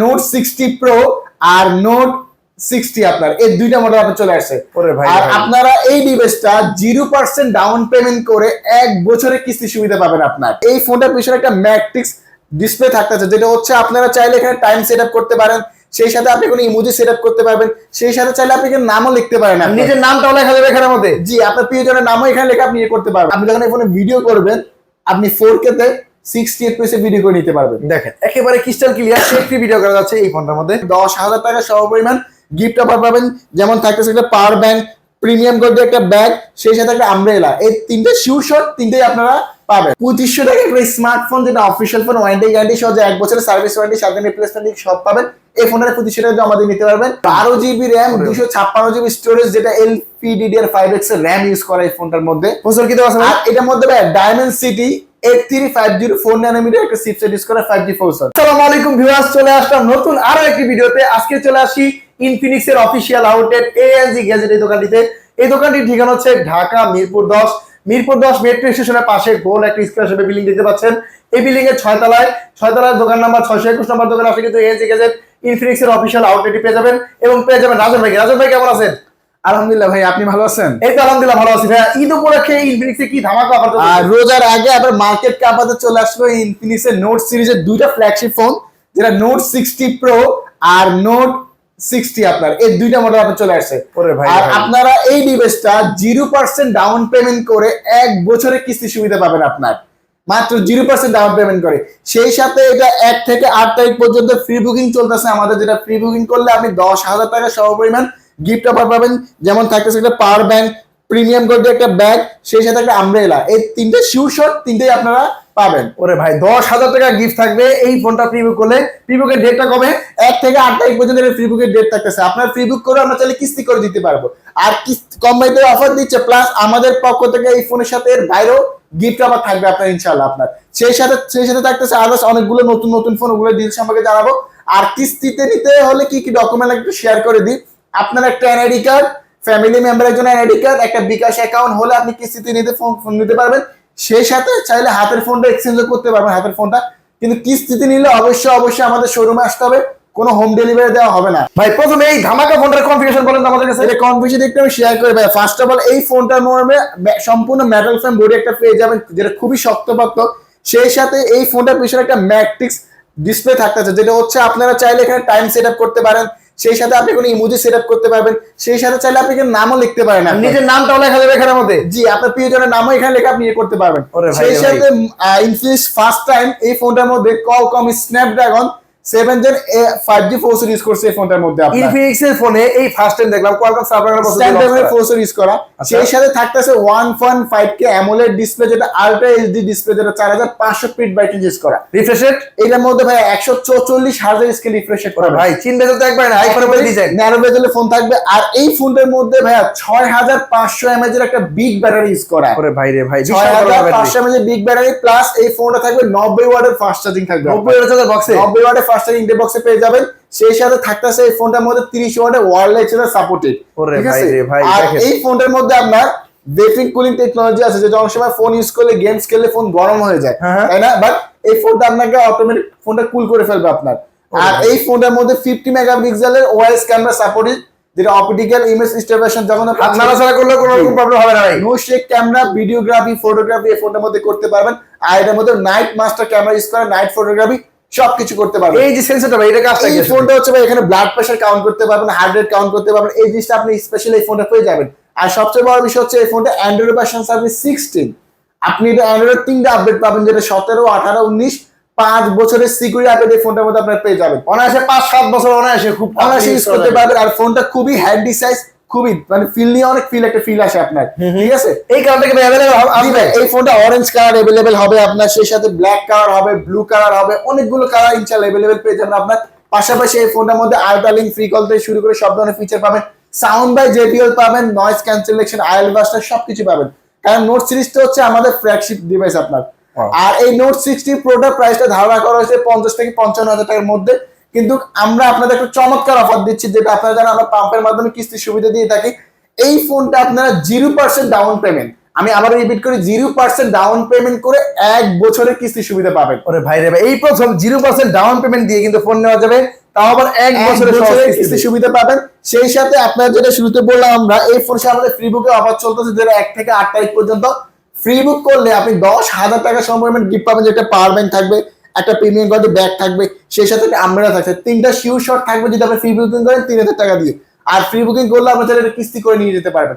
Note 60 pro আর note 60 আপনার এই দুইটা মডেল আপনার চলে আসছে। আর আপনারা এই ডিভাইসটা 0% ডাউন পেমেন্ট করে 1 বছরের কিস্তি সুবিধা পাবেন। আপনার এই ফোনটার পিছনে একটা ম্যাট্রিক্স ডিসপ্লে থাকতেছে, যেটা হচ্ছে আপনারা চাইলে এখানে টাইম সেট আপ করতে পারেন, সেই সাথে আপনি কোনো ইমোজি সেট আপ করতে পারবেন, সেই সাথে চাইলে আপনি নামও লিখতে পারেন, নিজের নামটাও লেখা যাবে এখানের মধ্যে। জি, আপনার প্রিয়জনের নামও এখানে লেখা আপনি করতে পারবেন। আপনি যখন এই ফোনে ভিডিও করবেন আপনি 4K তে 60 FPS ভিডিও করে নিতে পারবেন। দেখেন একেবারে ক্রিস্টাল ক্লিয়ার সেফটি ভিডিও করা যাচ্ছে এই ফোনটার মধ্যে। 10,000 টাকা সমপরিমাণ গিফট অফার পাবেন, যেমন থাকতেছে একটা পাওয়ার ব্যাংক, প্রিমিয়াম গোল্ডের একটা ব্যাগ, সেই সাথে একটা আমব্রেলা। এই তিনটে শিওর শট, তিনটেই আপনারা পাবেন। 2500 টাকা একটা স্মার্টফোন, যেটা অফিসিয়াল ফোন, ওয়ারেন্টি গ্যারান্টি সহ 1 বছরের সার্ভিস ওয়ারেন্টি, 7 দিন রিপ্লেসমেন্ট সব পাবেন। এই ফোনের 2500 টাকা জমা দিয়ে নিতে পারবেন। 12 GB র্যাম, 256 GB স্টোরেজ, যেটা LPDDR5X এর র্যাম ইউজ করা এই ফোনটার মধ্যে। প্রসেসর কি দেওয়া আছে? আর এটার মধ্যে ডায়মেনসিটি 8350 4 ন্যানোমিটার একটা চিপসেট ইউজ করা 5G প্রসেসর। আসসালামু আলাইকুম ভিউয়ার্স, চলে আসলাম নতুন আরো একটি ভিডিওতে। আজকে চলে আসি ইনফিনিক্স এর অফিশিয়াল আউটলেট ANG গ্যাজেট এই দোকানটিতে। এই দোকানটির ঠিকানা হচ্ছে ঢাকা মিরপুর 10 মেট্রো স্টেশনের পাশে গোল একটা স্কয়ার শেপের বিল্ডিং দেখতে পাচ্ছেন। এই বিল্ডিং এর 6 তলায় দোকান নাম্বার 621 নম্বর দোকান আসলে কিন্তু ANG গ্যাজেট ইনফিনিক্স এর অফিশিয়াল আউটলেটে পেয়ে যাবেন। এবং পেয়ে যাবেন রাজন ভাই। রাজন ভাই কেমন আছেন? আলহামদুলিল্লাহ ভাই, আপনি ভালো আছেন? এই তো আলহামদুলিল্লাহ ভালো আছি ভাই। ঈদ উপলক্ষে ইনফিনিক্সে কি ধামাকা অফার চলছে? আর রোজার আগে আবার মার্কেট কাপাতে চলে আসলো ইনফিনিক্স এর নোট সিরিজের দুইটা ফ্ল্যাগশিপ ফোন, যেটা নোট 60 প্রো আর নোট 60 আপনার এই দুইটা মডেল আপনার চলে আসছে। আর আপনারা এই ডিভাইসটা 0% ডাউন পেমেন্ট করে 1 বছরের কিস্তি সুবিধা পাবেন। আপনার মাত্র 0% ডাউন পেমেন্ট করে, সেই সাথে এটা 1 থেকে 8 তারিখ পর্যন্ত ফ্রি বুকিং চলতেছে আমাদের, যেটা ফ্রি বুকিং করলে আপনি 10,000 টাকা সমপরিমাণ গিফট অফার পাবেন, যেমন থাকতেছে একটা পাওয়ার ব্যাংক, প্রিমিয়াম গোল্ডের একটা ব্যাগ, সেই সাথে একটা আমব্রেলা। এই তিনটে শিওর শট, তিনটেই আপনারা পাবেন। ওরে ভাই 10,000 টাকা গিফট থাকবে এই ফোনটা প্রি বুক করলে। প্রি বুকের ডেটটা কবে? 1 থেকে 8 তারিখ পর্যন্ত ফ্রি বুকের ডেট থাকতেছে। আপনার ফ্রি বুক করে আমরা চাইলে কিস্তি করে দিতে পারবো। আর কিস্তি কম বাইতে অফার দিচ্ছে, প্লাস আমাদের পক্ষ থেকে এই ফোনের সাথে এর বাইরেও গিফট অফার থাকবে আপনার ইনশাআল্লাহ। আপনার সেই সাথে থাকতেছে আরো অনেকগুলো নতুন ফোন, ওগুলো ডিটেইলস সম্পর্কে জানাবো। আর কিস্তিতে নিতে হলে কি কি ডকুমেন্ট একটু শেয়ার করে দিই। আপনার একটা এনআইডি কার্ড, ফ্যামিলি মেম্বারের জন্য এনআইডি কার্ড, একটা বিকাশ অ্যাকাউন্ট হলে আপনি কিস্তিতে নিতে ফোন নিতে পারবেন। সেই সাথে চাইলে হাতের ফোনটা এক্সচেঞ্জও করতে পারবেন, হাতের ফোনটা। কিন্তু কিস্তিতে নিলে অবশ্যই আমাদের শোরুমে আসতে হবে, কোনো হোম ডেলিভারি দেওয়া হবে না। ভাই প্রথমে এই ধামাকা ফোনটার কনফিগারেশন বলেন আমাদের কাছে। এটা কনফিগারেশন একটু আমি শেয়ার করে ভাই। ফার্স্ট অফ অল, এই ফোনটার মধ্যে সম্পূর্ণ মেটাল ফ্রেম বডি একটা পেয়ে যাবেন, যেটা খুবই শক্তপোক্ত। সেই সাথে এই ফোনটার পিছনে একটা ম্যাট্রিক্স ডিসপ্লে থাকতেছে, যেটা হচ্ছে আপনারা চাইলে এখানে টাইম সেট আপ করতে পারেন, সেই সাথে আপনি কোনো ইমোজি সেট আপ করতে পারবেন, সেই সাথে চাইলে আপনি নামও লিখতে পারেন, নিজের নামটাও লেখা যাবে এখানের মধ্যে। জি, আপনার প্রিয়জনের নামও এখানে লেখা আপনি করতে পারবেন। সেই সাথে ইনফিনিক্স ফার্স্ট টাইম এই ফোনটার মধ্যে Qualcomm Snapdragon 7 Gen 5G processor use করছে এই ফোনটার মধ্যে। ইনফিনিক্স এর ফোনে এই ফার্স্ট টাইম দেখলাম Qualcomm প্রসেসর ইউজ করা। সেই সাথে থাকতেছে 1.5K AMOLED ডিসপ্লে, যেটা আলট্রা এইচডি ডিসপ্লে, যেটা 4500 পিট বাই ইঞ্চ ইউজ করা। রিফ্রেশ রেট এটার মধ্যে ভাই 144 হার্জ স্কেল রিফ্রেশ রেট করা। ভাই চিন্তা তো একবার না, আইফোনের মধ্যে ডিজাইন ন্যারো বেজেলের ফোন থাকবে। আর এই ফোনটার মধ্যে ভাইয়া 6500 mAh এর একটা বিগ ব্যাটারি ইউজ করা। ওরে ভাই রে ভাই 6500 mAh বিগ ব্যাটারি, প্লাস এই ফোনটা থাকবে 90 ওয়াটের ফাস্ট চার্জিং থাকবে। 90 ওয়াটের বক্সে 90 ওয়াটের ফাস্ট চার্জিং বক্সে পেয়ে যাবেন। সেই সাথে থাকতেছে এই ফোনটার মধ্যে 30 ওয়াটের ওয়্যারলেস চার্জার সাপোর্টেড। ঠিক আছে ভাই। আর এই ফোনটার মধ্যে আপনার ভেপিং কুলিং টেকনোলজি আছে, যেটা অনেক সময় ফোন ইউজ করলে গেমস খেললে ফোন গরম হয়ে যায়, তাই না? বাট এই ফোনটা আপনাকে অটোমেটিক ফোনটা কুল করে ফেলবে আপনার। আর এই ফোনটার মধ্যে 50 মেগাপিক্সেলের ওএস ক্যামেরা সাপোর্টেড, যেটা অপটিক্যাল ইমেজ স্টেবিলাইজেশন যখন নাড়াচাড়া করলে কোনো রকম প্রবলেম হবে না ভাই। No shake camera, videography, photography এই ফোনটার মধ্যে করতে পারবেন। আর এটার মধ্যে নাইট মাস্টার ক্যামেরা ইউজ করে নাইট ফটোগ্রাফি সবকিছু করতে পারবেন। এই যে সেন্সরটা ভাই, এটা কাজটা কি? এই ফোনটা হচ্ছে ভাই এখানে ব্লাড প্রেসার কাউন্ট করতে পারবেন, হার্ট রেট কাউন্ট করতে পারবেন। এই জিনিসটা আপনি স্পেশালি এই ফোনটা পেয়ে যাবেন। আর সবচেয়ে বড় বিষয় হচ্ছে এই ফোনটা অ্যান্ড্রয়েড ভার্সন সার্ভিস 16। আপনি এটা অ্যান্ড্রয়েড 3টা আপডেট পাবেন, যেটা 17, 18, 19 5 বছরের সিকিউরিটি আপডেট এই ফোনটার মধ্যে আপনারা পেয়ে যাবেন। অনায়াসে 5-7 বছর অনায়াসে খুব অনায়াসে ইউজ করতে পারবেন। আর ফোনটা খুবই হ্যান্ডি সাইজ, খুবই মানে ফিল নিয়ে অনেক একটা ফিল আসে আপনার, ঠিক আছে? এই কালারটা কি अवेलेबल হবে? এই ফোনটা অরেঞ্জ কালার अवेलेबल হবে আপনার, সেই সাথে ব্ল্যাক কালার হবে, ব্লু কালার হবে, অনেকগুলো কালার ইনশাআল্লাহ अवेलेबल পেয়ে যাবেন আপনার। পাশাপাশি এই ফোনটার মধ্যে আল্ট্রা লিঙ্ক ফ্রি কল থেকে শুরু করে সব ধরনের ফিচার পাবেন। সাউন্ড বাই JBL পাবেন, নয়েজ ক্যান্সেলেশন, আইএল বাস্টার সবকিছু পাবেন। কারণ নোট সিরিজটা হচ্ছে আমাদের ফ্ল্যাগশিপ ডিভাইস আপনার। আর এই নোট 60 প্রোটার প্রাইসটা ধারণা করা হয়েছে 50 থেকে 55 হাজার টাকার মধ্যে। কিন্তু আমরা আপনাদের একটা চমৎকার অফার দিচ্ছি, যেটা আপনারা জানেন আমরা পাম্পের মাধ্যমে কিস্তির সুবিধা দিয়ে থাকি। এই ফোনটা আপনারা 0% ডাউন পেমেন্ট, আমি আবার রিপিট করি, 0% ডাউন পেমেন্ট করে 1 বছরের কিস্তি সুবিধা পাবেন। ওরে ভাই রে ভাই, এই প্রথম 0% ডাউন পেমেন্ট দিয়ে কিন্তু ফোন নেওয়া যাবে তাও আবার 1 বছরের কিস্তি সুবিধা পাবেন। সেই সাথে আপনার যেটা শুরুতে বললাম আমরা, এই ফোনে আমাদের ফ্রি বুকে অফার চলতেছে, যেটা 1 থেকে 8 তারিখ পর্যন্ত। ফ্রি বুক করলে আপনি 10,000 টাকা সমপরিমাণ গিফট পাবেন, যেটা পাওয়ার ব্যাংক থাকবে, একটা প্রিমিয়াম কোয়ালিটি ব্যাগ থাকবে, সেই সাথে আমব্রেলা থাকছে, 3টা শিউ শট থাকবে যদি আপনি ফ্রি বুকিং করেন 3000 টাকা দিয়ে। আর ফ্রি বুকিং করলে আপনি চাইলে কিস্তি করে নিয়ে যেতে পারবেন,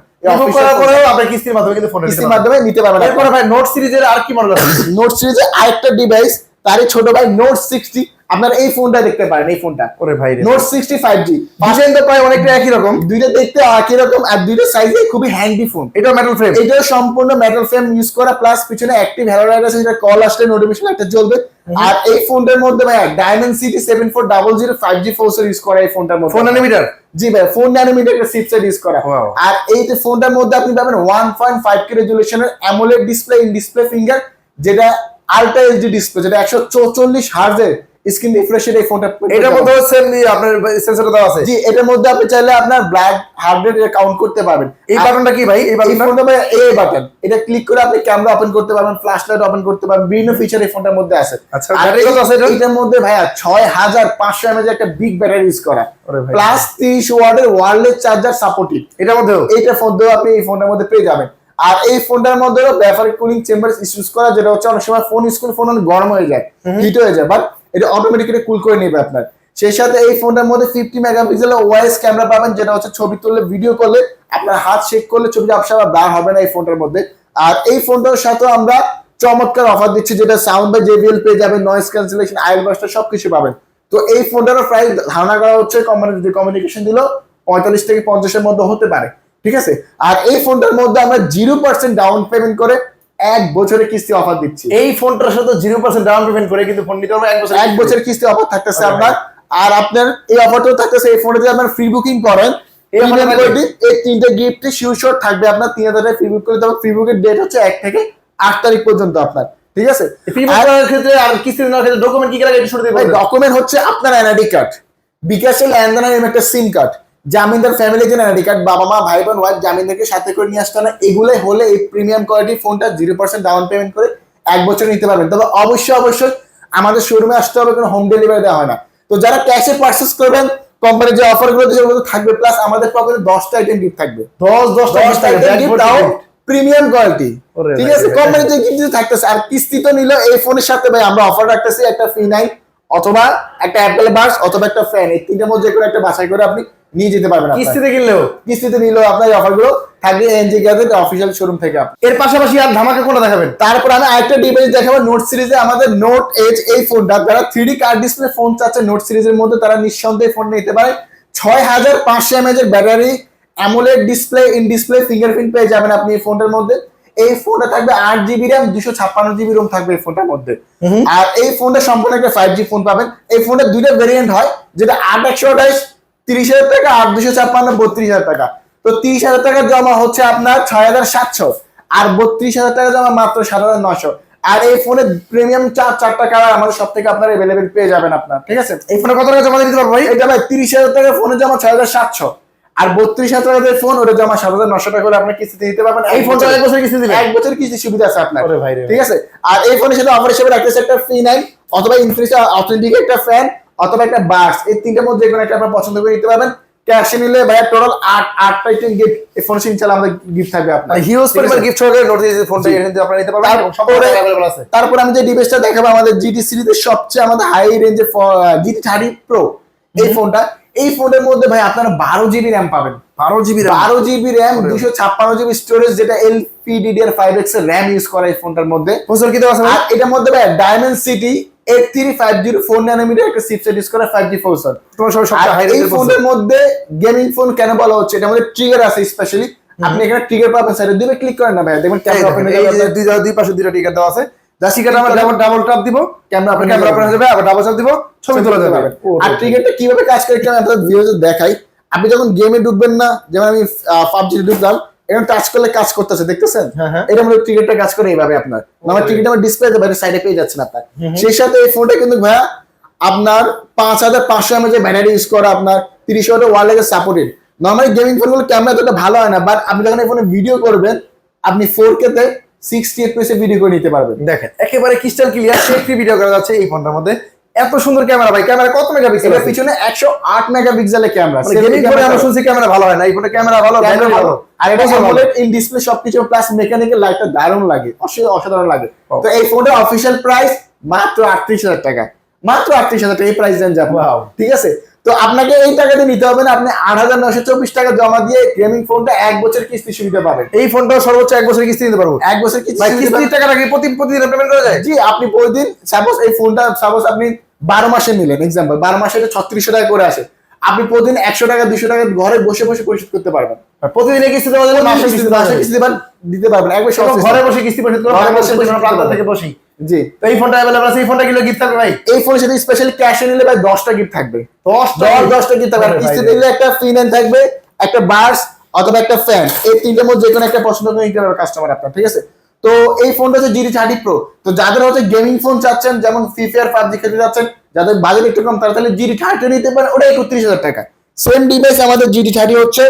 করার পরেও আপনি কিস্তির মাধ্যমে কিন্তু ফোনে কিস্তির মাধ্যমে নিতে পারবেন। এরপর ভাই নোট সিরিজের আর কি মডেল আছে? নোট সিরিজের আরেকটা ডিভাইস, তারই ছোট ভাই নোট 60। আপনারা এই ফোনটা দেখতে পারেন, এই ফোনটা ওরে ভাই নোট 60 5G। ডিজাইন তো প্রায় অনেকটা একই রকম, দুইটা দেখতে একই রকম, আর দুইটা সাইজে খুবই হ্যান্ডি ফোন। এটা মেটাল ফ্রেম, এটা সম্পূর্ণ মেটাল ফ্রেম ইউজ করা, প্লাস পিছনে অ্যাক্টিভ হ্যালোলাইট আছে, যেটা কল আসলে নোটিফিকেশন একটা জ্বলবে। আর এই ফোনটার মধ্যে ভাই ডায়মেনসিটি 7400 5G প্রসেসর ইউজ করা এই ফোনটার মধ্যে। 4 ন্যানোমিটার, জি ভাই 4 ন্যানোমিটার এর চিপসেট ইউজ করা। Wow. আর এই যে ফোনটার মধ্যে আপনি পাবেন 1.5K রেজোলিউশনের AMOLED display, in display finger, যেটা আলট্রা এইচডি ডিসপ্লে, যেটা 144 হার্জের স্ক্রিন রিফ্রেশের এই ফোনটা। এটার মধ্যে সেম আপনার সেন্সর দেওয়া আছে। জি, এটার মধ্যে আপনি চাইলে আপনার ব্ল্যাক হার্ড রেট কাউন্ট করতে পারবেন। এই বাটনটা কি ভাই? এই বাটনটা ভাই এই বাটন, এটা ক্লিক করে আপনি ক্যামেরা ওপেন করতে পারবেন, ফ্ল্যাশ লাইট ওপেন করতে পারবেন, বিভিন্ন ফিচার এই ফোনটার মধ্যে আছে। আচ্ছা, আর ব্যাটারি কত আছে এটার মধ্যে ভাইয়া 6500 mAh একটা বিগ ব্যাটারি ইউজ করা, ওরে ভাই। প্লাস 30 ওয়াটের ওয়্যারলেস চার্জার সাপোর্টেড। এটার মধ্যেও এইটা ফোনটাও আপনি এই ফোনটার মধ্যে পেয়ে যাবেন। আর এই ফোনটার মধ্যে ব্যাফার কুলিং চেম্বার ইউজ করা, যেটা হচ্ছে অনেক সময় ফোন ইউজ করে ফোন অনেক গরম হয়ে যায়, হিট হয়ে যায়, বাট এটা অটোমেটিক্যালি কুল করে নেবে আপনার। সেই সাথে এই ফোনটার মধ্যে 50 মেগাপিক্সেলের ওআইএস ক্যামেরা পাবেন, যেটা হচ্ছে ছবি তুললে, ভিডিও করলে আপনার হাত শেক করলে ছবি আপনার ব্লার হবে না এই ফোনটার মধ্যে। আর এই ফোনটার সাথে আমরা চমৎকার অফার দিচ্ছি, যেটা সাউন্ড বাই JBL পেয়ে যাবেন, নয়েজ ক্যান্সেলেশন, আইএল বাস্টার সবকিছু পাবেন। তো এই ফোনটার প্রাইস ধারণা করা হচ্ছে কমিউনিকেশন দিল 45 থেকে 50 এর মধ্যে হতে পারে, ঠিক আছে। আর এই ফোনটার মধ্যে আমরা 0% ডাউন পেমেন্ট করে 1 বছরের কিস্তি অফার দিচ্ছি। এই ফোনটার সাথে 0% ডাউন পেমেন্ট করে কিন্তু ফোন নিতে হবে 1 বছর কিস্তি অফার থাকতেছে আপনার। আর আপনার এই অফারটাও থাকতেছে, এই ফোনে যদি আপনার ফ্রি বুকিং করেন, এই 3টে গিফট শিউ শট থাকবে আপনার 3000 টাকা ফ্রি বুক করে দেবেন। ফ্রি বুকের ডেট হচ্ছে 1 থেকে 8 তারিখ পর্যন্ত আপনার, ঠিক আছে। ফ্রি বুকের ক্ষেত্রে আর কিস্তি নেওয়ার ক্ষেত্রে ডকুমেন্ট কি কি লাগে একটু শুরু দিয়ে বলুন। ডকুমেন্ট হচ্ছে আপনার এনআইডি কার্ড, বিকাশের লেনদেনের একটা সিম কার্ড, জামিনদার ফ্যামিলি যে এনআইডি কার্ড, বাবা মা ভাই বোন ওয়াইফ জামিনদারকে সাথে করে নিয়ে আসতে না, এগুলোই হলে এই প্রিমিয়াম কোয়ালিটি ফোনটা 0% ডাউন পেমেন্ট করে 1 বছর নিতে পারবেন। তবে অবশ্যই আমাদের শোরুমে আসতে হবে, কোনো হোম ডেলিভারি দেওয়া হয় না। তো যারা ক্যাশে পারচেজ করবেন, কোম্পানির যে অফারগুলো দিচ্ছে ওগুলো থাকবে, প্লাস আমাদের পকেটে 10টা আইটেম গিফট থাকবে, 10টা আইটেম গিফট, তাও প্রিমিয়াম কোয়ালিটি, ঠিক আছে। কোম্পানির যে গিফট থাকতেছে। আর কিস্তি তো নিল এই ফোনের সাথে ভাই আমরা অফার রাখতেছি, একটা ফ্রি নাইট অথবা একটা অ্যাপেল বাডস অথবা একটা ফ্যান, এই তিনটার মধ্যে কোনো একটা বাছাই করে আপনি নিয়ে যেতে পারবেন। কিস্তিতে নিলেও আপনার এই অফারগুলো থাকবে এএনজি গ্যাজেট অফিসিয়াল শোরুম থেকে। এর পাশাপাশি আর ধামাকা কোনটা দেখাবেন? তারপর আমি আরেকটা ডিভাইস দেখাবো নোট সিরিজে, আমাদের নোট এজ এই ফোনটা, যারা 3D কার্ড ডিসপ্লে ফোন চাচ্ছে নোট সিরিজের মধ্যে, তারা নিঃসন্দেহে ফোন নিতে পারে। 6500 mAh এর battery, AMOLED display, in display fingerprint পেয়ে যাবেন আপনি এই ফোনটার মধ্যে। এই ফোনটা থাকবে 8GB RAM, 256GB ROM থাকবে এই ফোনটার মধ্যে। আর এই ফোনটা সম্পূর্ণ একটা 5G ফোন পাবেন। এই ফোনটা দুইটা ভেরিয়েন্ট হয়, যেটা 8128 30,000 টাকা, 8256 32,000 টাকা। তো 30,000 টাকা জমা হচ্ছে আপনার 6,700, আর 32,000 টাকা জমা মাত্র 7,900। আর এই ফোনে প্রিমিয়াম চারটা কালার আমাদের সব থেকে আপনার अवेलेबल পেয়ে যাবেন আপনার, ঠিক আছে। এই ফোনে কত টাকা জমা দিতে পারবো ভাই? এটা ভাই 30,000 টাকা ফোনে জমা 6,700, আর 32,000 টাকা দিয়ে ফোন ওটা জমা 7,900 টাকা করে আপনি কিস্তিতে দিতে পারবেন। এই ফোনটা 1 বছর কিস্তি দিবেন? 1 বছর কিস্তি সুবিধা আছে আপনার, ওরে ভাই রে, ঠিক আছে। আর এই ফোনের সাথে অফার হিসেবে রাখতেছে একটা ফ্রি নাইন অথবা ইনফিনিক্স অথেন্টিক একটা ফ্যান অথবা একটা বাডস, এই তিনটার মধ্যে কোনো একটা আপনার পছন্দ করে নিতে পারবেন। ক্যাশে নিলে ভাই টোটাল 8টা আইটেম গিফট এই ফোনের ইনশাআল্লাহ আমাদের গিফট থাকবে আপনার, হিউজ পরিমাণ গিফট সহকারে নোট দিয়েছে ফোনটা, কিন্তু আপনারা নিতে পারবেন এবং সম্পূর্ণ अवेलेबल আছে। তারপর আমি যে ডিভাইসটা দেখাবো আমাদের GT সিরিজের সবচেয়ে আমাদের হাই রেঞ্জের GT 30 Pro এই ফোনটা। এই ফোনের মধ্যে ভাই আপনারা 12GB RAM পাবেন, 12GB RAM 256GB স্টোরেজ, যেটা LPDDR5X এর RAM ইউজ করা এই ফোনটার মধ্যে। প্রসেসর কি দেওয়া আছে? আর এটার মধ্যে ভাই Dimensity 8350 4 ন্যানোমিটার একটা চিপসেট ইউজ করা 5G প্রসেসর। তোমার সবচেয়ে হাই এই রেঞ্জের ফোনের মধ্যে গেমিং ফোন কেন বলা হচ্ছে, এটার মধ্যে ট্রিগার আছে স্পেশালি, আপনি এখানে ট্রিগার পাবেন, সাইডে দুটো ক্লিক করেন না ভাই, দেখবেন ক্যামেরা ওপেন হয়ে যাবে, দুই পাশে দুইটা ট্রিগার দেওয়া আছে। জাস্টিকাটা আমরা ডাবল ট্যাপ দিব, ক্যামেরা ওপেন হয়ে যাবে, আবার ডাবল ট্যাপ দিব, ছবি তোলা যাবে। আর ট্রিগারটা কিভাবে কাজ করে আমি আপনাদের ভিডিওতে দেখাই। আপনি যখন গেমে ঢুকবেন না, যেমন আমি PUBG ঢুকলাম, এখানে টাচ করলে কাজ করতেছে, দেখতেছেন? এটা মধ্যে ট্রিগারটা কাজ করে এইভাবে আপনার, আমার ট্রিগারটা আমার ডিসপ্লেতে বাইরে সাইডে পেয়ে যাচ্ছেন আপনার। সেই সাথে এই ফোনটা কিন্তু ভাইয়া আপনার 5500 mAh ব্যাটারি ইউজ করা, আপনার 30 ওয়াটের ওয়্যারলেস সাপোর্টেড। নরমালি গেমিং ফোনগুলো ক্যামেরা ততটা ভালো হয় না, বাট আপনি যখন এই ফোনে ভিডিও করবেন আপনি 4K তে 60 FPS এ ভিডিও করে নিতে পারবেন। দেখেন একেবারে crystal clear shake free video করা যাচ্ছে এই ফোনটার মধ্যে। এত সুন্দর ক্যামেরা ভাই, ক্যামেরা কত মেগাপিক্সেল? এর পিছনে 108 মেগাপিক্সেলের ক্যামেরা। গেমিং ফোনে আমরা শুনছি ক্যামেরা ভালো হয় না, এই ফোনে ক্যামেরা ভালো, ব্যাটারি ভালো। আর এটা AMOLED ইন ডিসপ্লে সবকিছু প্লাস মেকানিক্যাল লাইটটা দারুণ লাগে, অসাধারণ লাগে। তো এই ফোনটার অফিশিয়াল প্রাইস মাত্র 38,000 টাকা, মাত্র 38,000 টাকা এই প্রাইস রেঞ্জ আপনার। ঠিক আছে, তো আপনাকে এই টাকাতে নিতে হবে না, আপনি 8,924 টাকা জমা দিয়ে গেমিং ফোনটা 1 বছর কিস্তি সুবিধা পাবেন। এই ফোনটা সর্বোচ্চ 1 বছর কিস্তি দিতে পারবো? 1 বছর কিস্তি, কিস্তির টাকাটা কি প্রতিদিন পেমেন্ট করা যায়? জি, আপনি প্রতিদিন সাপোজ এই ফোনটা সাপোজ আপনি 12 মাসে নিলেন, এক্সাম্পল 12 মাসে এটা 3600 টাকা করে আসে, আপনি প্রতিদিন 100 টাকা 200 টাকা ঘরে বসে বসে পরিশোধ করতে পারবেন। প্রতিদিন কিস্তি দেওয়া যাবে, মাসে কিস্তি দিতে পারবেন একবার ঘরে বসে কিস্তি পরিশোধ করতে পারবেন, প্রান্ত থেকে বসি। জি, তো এই ফোনটা अवेलेबल আছে, এই ফোনটা কিলো গিফট থাকবে ভাই? এই ফোনের সাথে স্পেশালি ক্যাশে নিলে ভাই 10টা গিফট থাকবে, 10টা গিফট থাকবে। কিস্তি দিলে একটা ফিন থাকবে, একটা বার্স অথবা একটা ফ্যান, এই তিনটার মধ্যে যে কোনো একটা পছন্দ করে নিতে পারবে কাস্টমার আপনার। ঠিক আছে, তো এই ফোনটা হচ্ছে GT30 Pro। তো যাদের হচ্ছে গেমিং ফোন চাচ্ছেন, যেমন ফ্রি ফায়ার পাবজি খেলতে যাচ্ছেন, যাদের বাজেট একটু কম, তারা তাহলে GT30 নিতে পারেন, ওটা 31,000 টাকা। সেম ডিভাইস আমাদের GT30 হচ্ছে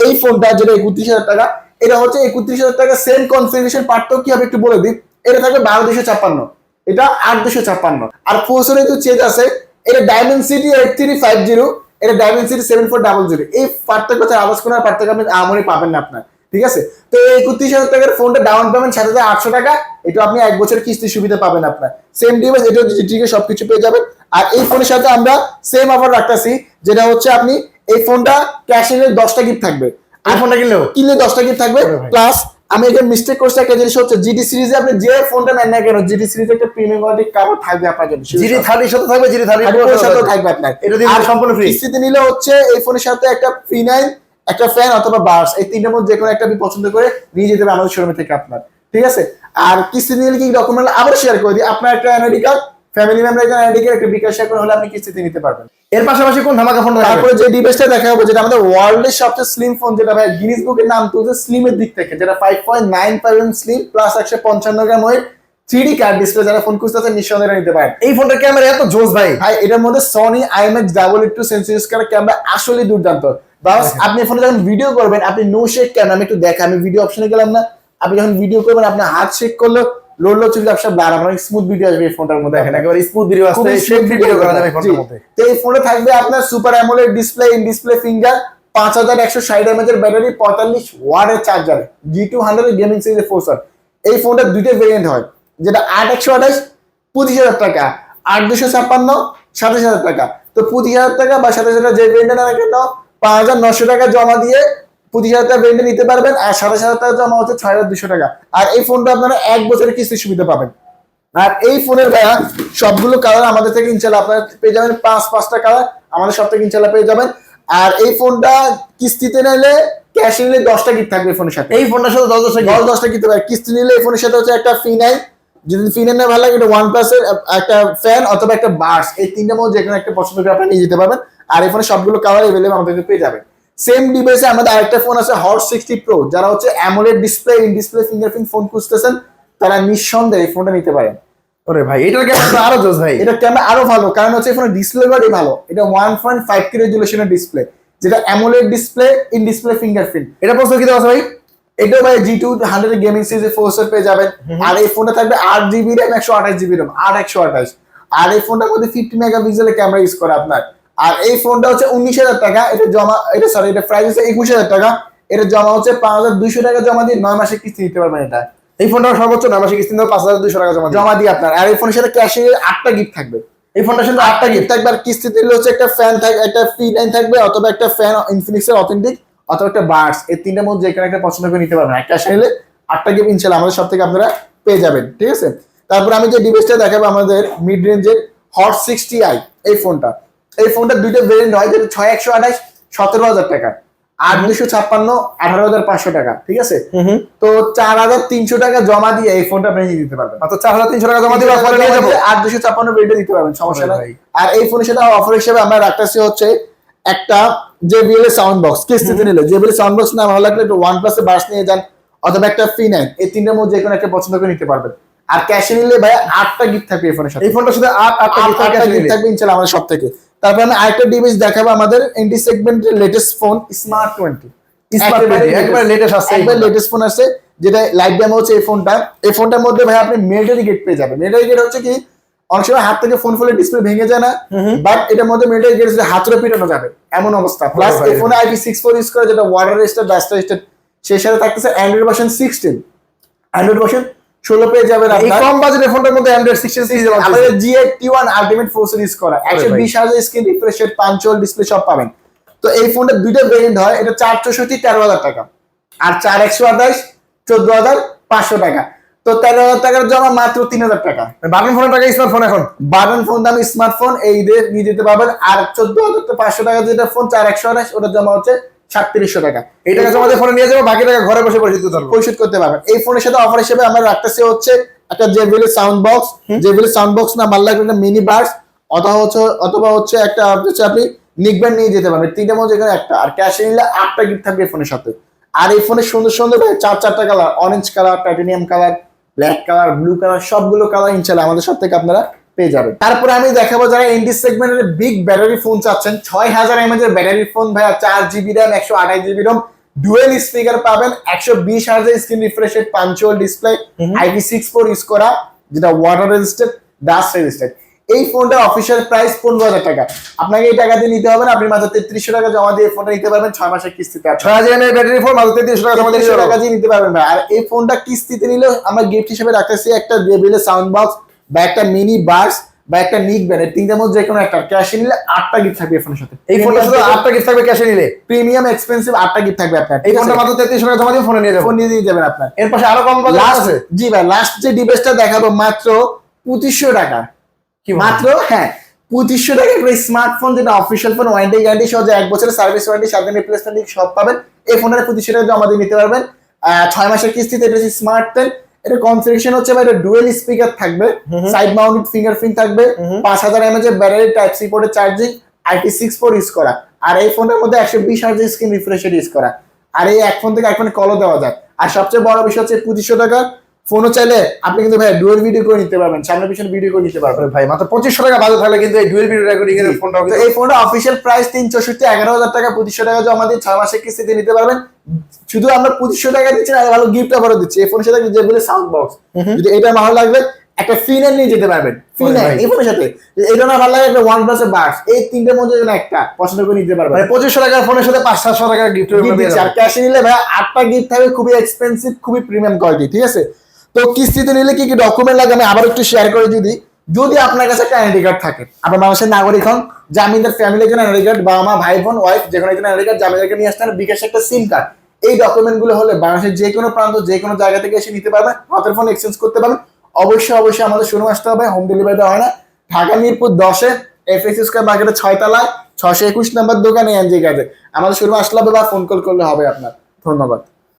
এই ফোনটা যেটা 31,000 টাকা, এটা হচ্ছে 31,000 টাকা। সেম কনফিগারেশন, পার্থক্য কি হবে একটু বলে দিই। এটা থাকবে 12,256, এটা 8,256। আর প্রসেসরে তো চেঞ্জ আছে, এটা Dimensity 8350, এটা Dimensity 7400। এই পার্থক্য হচ্ছে আওয়াজ কোন পার্থক্য আপনি আমরি পাবেন না আপনার। ঠিক আছে, তো এই 31,000 টাকার ফোনটা ডাউন পেমেন্ট 7,800 টাকা, এটা আপনি 1 বছর কিস্তি সুবিধা পাবেন আপনার। সেম ডিভাইস, এটা জিটিকে সবকিছু পেয়ে যাবেন। আর এই ফোনের সাথে আমরা সেম অফার রাখতেছি, যেটা হচ্ছে আপনি এই ফোনটা ক্যাশ নিলে 10টা গিফট থাকবে, আর ফোনটা কিনলে 10টা গিফট থাকবে। প্লাস আমি একটা মিস্টেক করছি, একটা জিনিস হচ্ছে জিটি সিরিজে আপনি যে ফোনটা নেন না কেন, জিটি সিরিজে একটা প্রিমিয়াম কোয়ালিটি কাভার থাকবে আপনার জন্য। GT30 সাথে থাকবে, GT30 এর সাথে থাকবে আপনার, এটা দিয়ে সম্পূর্ণ ফ্রি। কিস্তিতে নিলে হচ্ছে এই ফোনের সাথে একটা P9, একটা ফ্যান অথবা বার্স, এই তিনটার মধ্যে যে কোনো একটা আপনি পছন্দ করে নিয়ে যেতে হবে আমাদের শোরুম থেকে আপনার। ঠিক আছে, আর কিস্তি নিলে কি ডকুমেন্ট আবার শেয়ার করে দিই, আপনার একটা এনআইডি কার্ড, ফ্যামিলি মেম্বার একটা এনআইডি কার্ড, একটা বিকাশ শেয়ার করে হলে আপনি কিস্তিতে নিতে পারবেন। এর পাশাপাশি কোন ধামাকা ফোন? তারপরে যে ডিভাইসটা দেখাবো, যেটা আমাদের ওয়ার্ল্ডের সবচেয়ে স্লিম ফোন, যেটা ভাই গিনিস বুকের নাম তুলছে স্লিমের দিক থেকে, যেটা 5.9 স্লিম প্লাস 155 গ্রাম ওয়েট, 3D কার্ড ডিসপ্লে, যারা ফোন খুঁজতেছেন নিঃসন্দেহে নিতে পারেন। এই ফোনটার ক্যামেরা এত জোস ভাই, এটার মধ্যে সনি IMX282 সেন্সর ইউজ করা ক্যামেরা আসলে দুর্দান্ত। বাস আপনি ফোনে যখন ভিডিও করবেন, আপনি নো শেক ক্যামেরা, আমি একটু দেখা, আমি ভিডিও অপশনে গেলাম না, আপনি যখন ভিডিও করবেন আপনার হাত শেক করলে লোড চলে যাবে, সব ব্লার, আপনার স্মুথ ভিডিও আসবে এই ফোনটার মধ্যে। দেখেন একেবারে স্মুথ ভিডিও আসবে, শেক ভিডিও করা যাবে এই ফোনের মধ্যে। তো এই ফোনে থাকবে আপনার super AMOLED display, in display finger, 5160 mAh এর ব্যাটারি, 45 ওয়াটের চার্জার, G200 গেমিং সিরিজের ফোর্সার। এই ফোনটা দুইটা ভেরিয়েন্ট হয়, যেটা 8128 25,000 টাকা, 8256 27,000 টাকা। তো 25,000 টাকা বা 27,000 যে ভেরিয়েন্ট নেন কেন, 5,900 টাকা জমা দিয়ে 25,000 টাকা ভেরিয়েন্ট নিতে পারবেন, আর 27,000 টাকা জমা হচ্ছে 6,200 টাকা। আর এই ফোনটা আপনারা 1 বছরের কিস্তি সুবিধা পাবেন। আর এই ফোনের ভাইয়া সবগুলো কালার আমাদের থেকে ইনশাআল্লাহ আপনারা পেয়ে যাবেন, 5টা কালার আমাদের সব থেকে ইনশাআল্লাহ পেয়ে যাবেন। আর এই ফোনটা কিস্তিতে নিলে, ক্যাশ নিলে 10টা গিফট থাকবে ফোনের সাথে। এই ফোনটার সাথে 10টা গিফট পাবে। কিস্তি নিলে এই ফোনের সাথে হচ্ছে একটা P9, যদি P9 না ভালো লাগে, এটা OnePlus এর একটা ফ্যান অথবা একটা বার্স, এই তিনটার মধ্যে যে কোনো একটা পছন্দ করে আপনি নিয়ে যেতে পারবেন। আর এই ফোনে সবগুলো কালার अवेलेबल আমাদের কাছে পেয়ে যাবেন। সেম ডিভাইসে আমাদের আরেকটা ফোন আছে Hot 60 Pro, যারা হচ্ছে AMOLED display, in display fingerprint phone খুঁজতেছেন, তারা নিঃসন্দেহে এই ফোনটা নিতে পারেন। ওরে ভাই, এটার ক্যামেরা আরো জোস ভাই, এটা ক্যামেরা আরো ভালো, কারণ হচ্ছে এই ফোনের ডিসপ্লে কোয়ালিটি ভালো। এটা 1.5K রেজোলিউশনের ডিসপ্লে, যেটা AMOLED display, in display fingerprint. এটা প্রসেসর কি দেওয়া আছে ভাই? এটাও ভাই G200 গেমিং সিরিজের ফোর্সার পেয়ে যাবেন। আর এই ফোনটা থাকবে 8GB RAM, 128GB RAM, 128। আর এই ফোনটার মধ্যে 50 মেগাপিক্সেলের ক্যামেরা ইউজ করে আপনার। আর এই ফোনটা হচ্ছে 19,000 টাকা, এটা জমা, এটা সরি, এটা প্রাইস হচ্ছে 21,000 টাকা, এটা জমা হচ্ছে 5,200 টাকা জমা দিয়ে 9 মাসে কিস্তি দিতে পারবেন। এটা এই ফোনটা সর্বোচ্চ 9 মাসে কিস্তি দিতে 5,200 টাকা জমা দিয়ে আপনার। আর এই ফোনের সাথে ক্যাশে 8টা গিফট থাকবে, এই ফোনটার সাথে 8টা গিফট থাকবে। আর কিস্তি দিলে হচ্ছে একটা ফ্যান থাকবে, একটা P9 থাকবে, অথবা একটা ফ্যান ইনফিনিক্সের অথেন্টিক, অথবা একটা বার্স, এই তিনটার মধ্যে যে কোনো একটা পছন্দ করে নিতে পারবেন। একটা চাইলে 8টা গিফট ইনশাআল্লাহ আমাদের সব থেকে আপনারা পেয়ে যাবেন। ঠিক আছে, তারপর আমি যে ডিভাইসটা দেখাবো আমাদের মিড রেঞ্জের Hot 60i, এই ফোনটা দুইটা ভেরিয়েন্ট হয়, যেটা 6128 17,000 টাকা, 8256 18,500 টাকা। ঠিক আছে, তো 4,300 টাকা জমা দিয়ে এই ফোনটা আপনি নিয়ে দিতে পারবেন। মাত্র 4,300 টাকা জমা দিলে পরে নিয়ে যাবো, 8256 ভেরিয়েন্ট দিতে পারবেন, সমস্যা নাই। আর এই ফোনের সাথে অফার হিসেবে আমরা রাখতেছি হচ্ছে একটা JBL এর সাউন্ড বক্স, কিস্তিতে নিলে JBL এর সাউন্ড বক্স না ভালো লাগলে একটু OnePlus এর বাস নিয়ে যান, অথবা একটা P9, এই তিনটার মধ্যে যে কোনো একটা পছন্দ করে নিতে পারবেন। আর ক্যাশে নিলে ভাই 8টা গিফট থাকবে এই ফোনের সাথে, এই ফোনটার সাথে 8টা গিফট থাকবে ইনশাআল্লাহ আমাদের সব থেকে। তারপর আমি আরেকটা ডিভাইস দেখাবো, আমাদের এনটি সেগমেন্টের লেটেস্ট ফোন Smart 20, একবার লেটেস্ট আছে, একবার লেটেস্ট ফোন আছে, যেটা লাইভ ডেমো হচ্ছে এই ফোনটার মধ্যে ভাই আপনি মিলিটারি গেট পেয়ে যাবেন। মিলিটারি গেট হচ্ছে কি, অনেক সময় হাত থেকে ফোন ফেলে ডিসপ্লে ভেঙে যায় না, বাট এটার মধ্যে মেটাল গেটস হাতরে পিটানো যাবে এমন অবস্থা। প্লাস এই ফোনে IP64 ইউজ করে, যেটা ওয়াটার রেজিস্টার, ডাস্ট রেজিস্টার, সেই সাথে থাকতেছে অ্যান্ড্রয়েড ভার্সন 16, অ্যান্ড্রয়েড ভার্সন 16 পেয়ে যাবেন এই আপনার। কম বাজেটের ফোনটার মধ্যে অ্যান্ড্রয়েড 16 সিরিজ আমাদের G81 আলটিমেট ফোর্স ইউজ করা, 120 হার্জ স্ক্রিন রিফ্রেশ রেট, পাঞ্চুয়াল ডিসপ্লে সব পাবেন। তো এই ফোনটা দুইটা ভেরিয়েন্ট হয়, এটা 464 13,000 টাকা, আর 4128 14,500 টাকা। তো 13,000 টাকার জমা মাত্র 3,000 টাকা। বাটন ফোনের টাকা স্মার্টফোন এখন বাটন ফোন দামি স্মার্টফোন এই নিয়ে যেতে পারবেন। আর 14,500 টাকা যেটা ফোন 4128, ওটা জমা হচ্ছে 3700 টাকা। এই টাকা জমা দিয়ে ফোনে নিয়ে যাবো, বাকি টাকা ঘরে বসে পরিশোধ করতে পারবেন। এই ফোনের সাথে অফার হিসেবে আমরা রাখতেছি হচ্ছে একটা JBL sound box, JBL sound box না ভালো লাগবে একটা মিনি বাস, অথবা হচ্ছে একটা আপনি নিকব্যান্ড নিয়ে যেতে পারবেন। তিনটা মধ্যে যেখানে একটা, আর ক্যাশে নিলে 8টা গিফট থাকবে ফোনের সাথে। আর এই ফোনের সুন্দর সুন্দর চারটা colour, orange colour, titanium colour, black colour, blue colour, সবগুলো কালার ইনশাআল্লাহ আমাদের সাথে থেকে আপনারা পেয়ে যাবেন। তারপরে আমি দেখাবো যারা এনডি সেগমেন্টের বিগ ব্যাটারি ফোন চাচ্ছেন, 6000 mAh এর ব্যাটারি ফোন ভাইয়া, 4GB RAM 128GB ROM, dual speaker পাবেন, 120 হার্জের স্ক্রিন রিফ্রেশ রেট, পাঞ্চুয়াল ডিসপ্লে, IP64 ইউজ করা, যেটা ওয়াটার রেজিস্ট্যান্ট, ডাস্ট রেজিস্ট্যান্ট। এই ফোনটার অফিশিয়াল প্রাইস 15,000 টাকা। আপনাকে এই টাকা দিয়ে নিতে হবে না, আপনি মাত্র 3300 টাকা জমা দিয়ে ফোনটা নিতে পারবেন 6 মাসের কিস্তিতে। 6000 mAh ব্যাটারি ফোন মাত্র 3300 টাকা জমা দিয়ে 3300 টাকা দিয়ে নিতে পারবেন ভাই। আর এই ফোনটা কিস্তিতে নিলে আমরা গিফট হিসেবে রাখতেছি একটা JBL সাউন্ড বক্স বা একটা মিনি বাস বা একটা নিক ব্যান্ড, তিনটার মধ্যে যে কোনো একটা। ক্যাশে নিলে 8টা গিফট থাকবে ফোনের সাথে। এই ফোনটা শুধু 8টা গিফট থাকবে ক্যাশে নিলে, প্রিমিয়াম এক্সপেন্সিভ 8টা গিফট থাকবে আপনার। এই ফোনটা মাত্র 3300 টাকা জমা দিয়ে ফোনে নিয়ে যাবেন, ফোন নিয়ে যাবেন আপনার। এর পাশে আরো কম বাজেট আছে। জি ভাই, লাস্ট যে ডিভাইসটা দেখাবো মাত্র 2500 টাকা, মাত্র 2500 টাকা একটা স্মার্টফোন, যেটা অফিশিয়াল ফোন, ওয়ারেন্টি গ্যারান্টি সহ, 1 বছরের সার্ভিস ওয়ারেন্টি, 7 দিন রিপ্লেসমেন্ট সব পাবেন। এই ফোনটা 2500 টাকা জমা দিয়ে নিতে পারবেন 6 মাসের কিস্তিতে। এটা হচ্ছে স্মার্ট 10, এটা কনফিগারেশন হচ্ছে ভাই, এটা ডুয়েল স্পিকার থাকবে, সাইড মাউন্টেড ফিঙ্গারপ্রিন্ট থাকবে, 5000 mAh এর ব্যাটারি, টাইপ সি পোর্টে চার্জিং, IP64 ইউজ করা। আর এই ফোনের মধ্যে 120 হার্জের স্ক্রিন রিফ্রেশ রেট ইউজ করা। আর এই এক ফোন থেকে এক ফোনে কলও দেওয়া যায়। আর সবচেয়ে বড় বিষয় হচ্ছে 2500 টাকা ফোনও চাইলে আপনি কিন্তু ভাই ডুয়েল ভিডিও করে নিতে পারবেন, সামনে পিছনে ভিডিও করে নিতে পারবেন ভাই। মাত্র 2500 টাকা বাজেট থাকলে কিন্তু এই ডুয়েল ভিডিও রেকর্ডিং এর ফোনটা, এই ফোনটা অফিশিয়াল প্রাইস 364, 11,000 টাকা, 2500 টাকা জমা দিয়ে 6 মাসের কিস্তিতে নিতে পারবেন। শুধু আমরা 2500 টাকা দিচ্ছি আর ভালো গিফট অফারও দিচ্ছি। এই ফোনের সাথে JBL সাউন্ড বক্স, যদি এটা ভালো লাগবে একটা ফিনার নিয়ে যেতে পারবেন, ফিনার এই ফোনের সাথে। এটা না ভালো লাগে একটা OnePlus এর বাডস, এই তিনটের মধ্যে যেন একটা পছন্দ করে নিতে পারবেন। মানে 2500 টাকার ফোনের সাথে 500-700 টাকা গিফট দিচ্ছি। আর ক্যাশে নিলে ভাই 8টা গিফট থাকবে, খুবই এক্সপেন্সিভ, খুবই প্রিমিয়াম কোয়ালিটি, ঠিক আছে? তো কিস্তিতে নিলে কি কি ডকুমেন্ট লাগে আমি আবার একটু শেয়ার করে দিই। যদি আপনার কাছে একটা এনআইডি কার্ড থাকে, আপনার বাংলাদেশের নাগরিক হন, জামিনদার ফ্যামিলির জন্য এনআইডি কার্ড, বাবা মা ভাই বোন ওয়াইফ যে কোনো একজন এনআইডি কার্ড, জামিনদারকে নিয়ে আসতে হবে, বিকাশে একটা সিম কার্ড, এই ডকুমেন্ট গুলো হলে বাংলাদেশের যে কোনো প্রান্ত, যে কোনো জায়গা থেকে এসে নিতে পারবেন, হাতের ফোন এক্সচেঞ্জ করতে পারবেন। অবশ্যই আমাদের শোরুমে আসতে হবে, হোম ডেলিভারি দেওয়া হয় না। ঢাকা মিরপুর 10-এ FX স্কয়ার মার্কেটের 6 তলায় 621 নম্বর দোকানে এনজি কাজে আমাদের শোরুমে আসলে হবে বা ফোন কল করলে হবে আপনার। ধন্যবাদ।